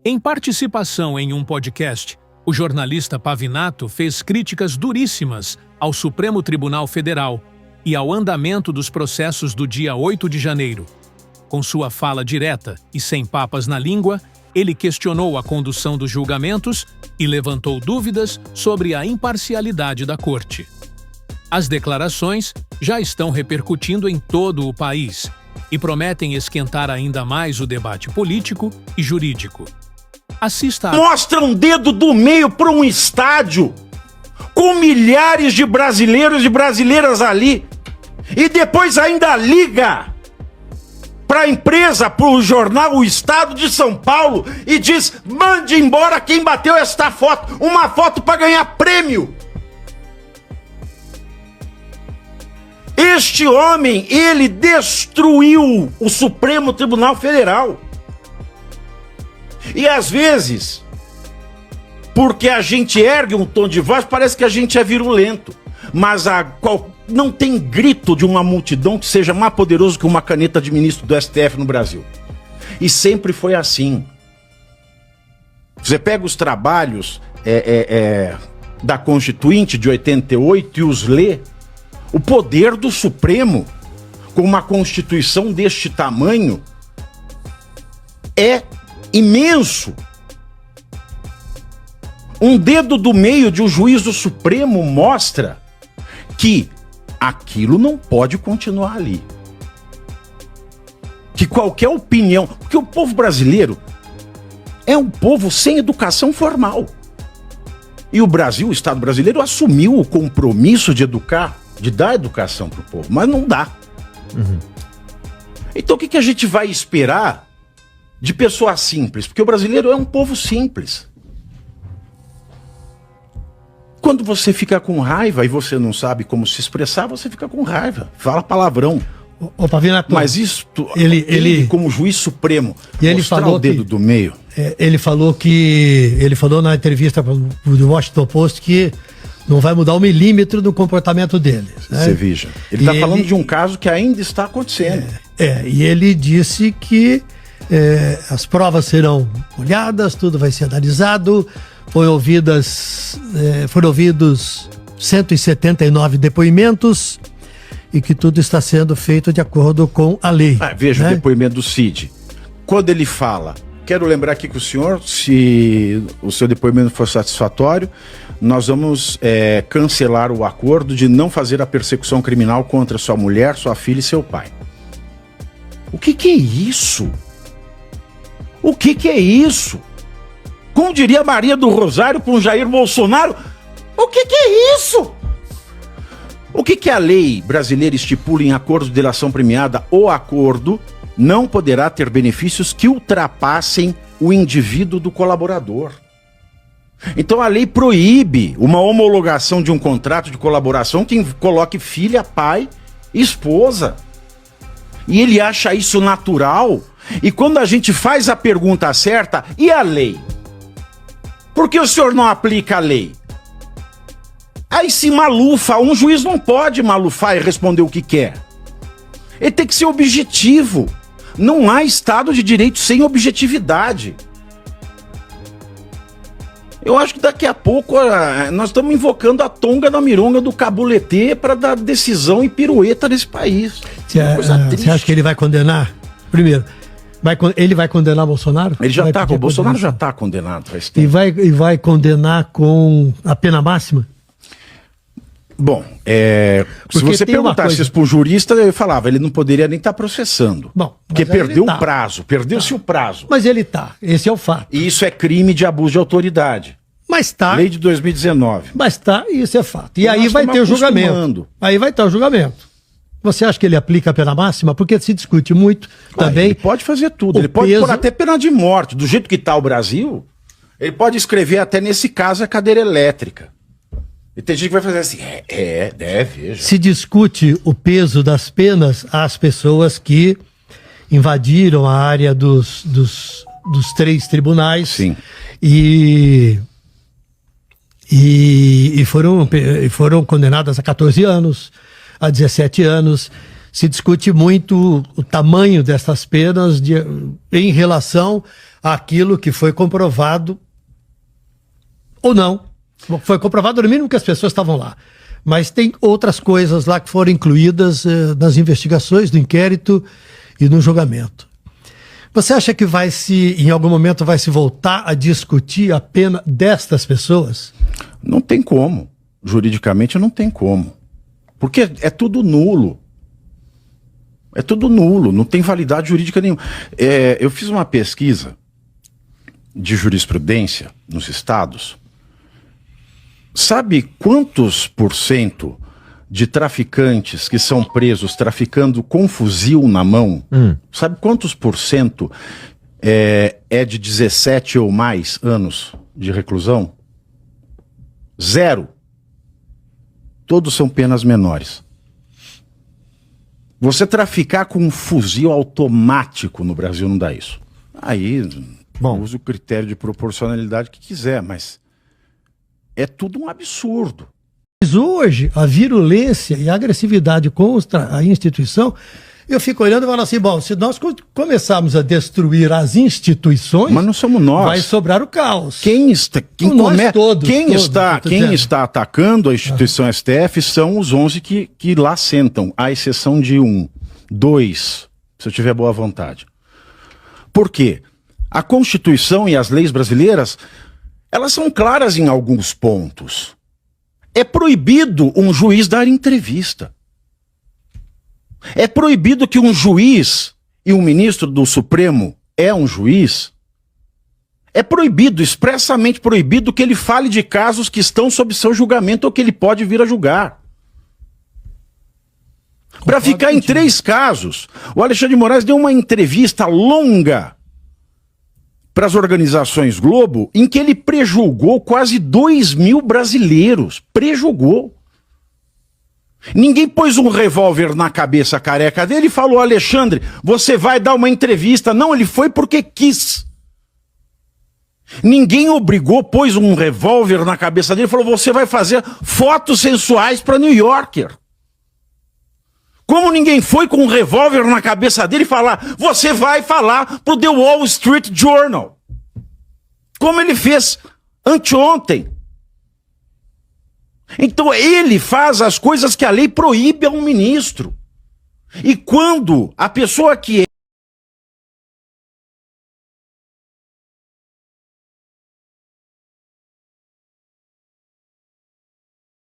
Em participação em um podcast, o jornalista Pavinato fez críticas duríssimas ao Supremo Tribunal Federal e ao andamento dos processos do dia 8 de janeiro. Com sua fala direta e sem papas na língua, ele questionou a condução dos julgamentos e levantou dúvidas sobre a imparcialidade da Corte. As declarações já estão repercutindo em todo o país e prometem esquentar ainda mais o debate político e jurídico. Assista a... Mostra um dedo do meio para um estádio com milhares de brasileiros e brasileiras ali e depois ainda liga para a empresa, para o jornal O Estado de São Paulo e diz: mande embora quem bateu esta foto, uma foto para ganhar prêmio. Este homem, ele destruiu o Supremo Tribunal Federal. E às vezes, porque a gente ergue um tom de voz, parece que a gente é virulento. Mas não tem grito de uma multidão que seja mais poderoso que uma caneta de ministro do STF no Brasil. E sempre foi assim. Você pega os trabalhos da Constituinte de 88 e os lê. O poder do Supremo, com uma Constituição deste tamanho, é imenso. Um dedo do meio de um juiz do Supremo mostra que aquilo não pode continuar ali. Que qualquer opinião... Porque o povo brasileiro é um povo sem educação formal. E o Brasil, o Estado brasileiro, assumiu o compromisso de educar, de dar educação para o povo, mas não dá. Então o que a gente vai esperar de pessoas simples? Porque o brasileiro é um povo simples. Quando você fica com raiva e você não sabe como se expressar, você fica com raiva, fala palavrão. Ô, Pavinato, mas isto, ele como juiz supremo, e ele falou o dedo do meio. Ele falou na entrevista do Washington Post que não vai mudar um milímetro do comportamento dele. Né? Você veja. Ele está falando de um caso que ainda está acontecendo. E ele disse que as provas serão olhadas, tudo vai ser analisado. Foram ouvidos 179 depoimentos e que tudo está sendo feito de acordo com a lei. Veja, né? O depoimento do Cid. Quando ele fala, quero lembrar aqui que o senhor, se o seu depoimento for satisfatório, nós vamos cancelar o acordo de não fazer a persecução criminal contra sua mulher, sua filha e seu pai. O que é isso? O que é isso? Como diria Maria do Rosário com Jair Bolsonaro, o que é isso? O que a lei brasileira estipula em acordo de delação premiada? O acordo não poderá ter benefícios que ultrapassem o indivíduo do colaborador. Então a lei proíbe uma homologação de um contrato de colaboração que coloque filha, pai e esposa. E ele acha isso natural. E quando a gente faz a pergunta certa, e a lei? Por que o senhor não aplica a lei? Aí se malufa, um juiz não pode malufar e responder o que quer. Ele tem que ser objetivo. Não há Estado de Direito sem objetividade. Eu acho que daqui a pouco nós estamos invocando a tonga da mironga do cabuletê para dar decisão e pirueta nesse país. Você acha que ele vai condenar? Primeiro, ele vai condenar Bolsonaro? Ele já está, o Bolsonaro já está condenado. E vai condenar com a pena máxima? Bom, se você perguntasse isso para um jurista, eu falava, ele não poderia nem estar processando. Bom, porque perdeu o prazo, perdeu-se o prazo. Mas ele está, esse é o fato. E isso é crime de abuso de autoridade. Mas tá. Lei de 2019. Mas tá, isso é fato. E aí vai ter o julgamento. Aí vai ter o julgamento. Você acha que ele aplica a pena máxima? Porque se discute muito também. Ele pode fazer tudo. Ele pode pôr até pena de morte. Do jeito que está o Brasil, ele pode escrever até nesse caso a cadeira elétrica. E tem gente que vai fazer assim, veja. Se discute o peso das penas às pessoas que invadiram a área dos 3 tribunais. Sim. E foram condenadas a 14 anos, a 17 anos. Se discute muito o tamanho dessas penas em relação aquilo que foi comprovado ou não. Foi comprovado no mínimo que as pessoas estavam lá. Mas tem outras coisas lá que foram incluídas nas investigações, do inquérito e no julgamento. Você acha que em algum momento vai se voltar a discutir a pena destas pessoas? Não tem como. Juridicamente não tem como. Porque é tudo nulo. É tudo nulo, não tem validade jurídica nenhuma. Eu fiz uma pesquisa de jurisprudência nos estados. Sabe quantos % de traficantes que são presos traficando com fuzil na mão? Sabe quantos % é de 17 ou mais anos de reclusão? 0. Todos são penas menores. Você traficar com um fuzil automático no Brasil não dá isso. Aí, usa o critério de proporcionalidade que quiser, mas é tudo um absurdo. Mas hoje, a virulência e a agressividade contra a instituição, eu fico olhando e falo assim, bom, se nós começarmos a destruir as instituições, mas não somos nós. Vai sobrar o caos. Quem está atacando a instituição STF são os 11 que lá sentam, à exceção de 1, 2, se eu tiver boa vontade. Por quê? A Constituição e as leis brasileiras, elas são claras em alguns pontos. É proibido um juiz dar entrevista. É proibido que um juiz e um ministro do Supremo um juiz. É proibido, expressamente proibido, que ele fale de casos que estão sob seu julgamento ou que ele pode vir a julgar. Para ficar em 3 casos, o Alexandre de Moraes deu uma entrevista longa para as organizações Globo, em que ele prejulgou quase 2.000 brasileiros. Prejulgou. Ninguém pôs um revólver na cabeça careca dele e falou, Alexandre, você vai dar uma entrevista. Não, ele foi porque quis. Ninguém obrigou, pôs um revólver na cabeça dele e falou, você vai fazer fotos sensuais para New Yorker. Como ninguém foi com um revólver na cabeça dele e falar, você vai falar pro The Wall Street Journal. Como ele fez anteontem. Então ele faz as coisas que a lei proíbe a um ministro. E quando a pessoa que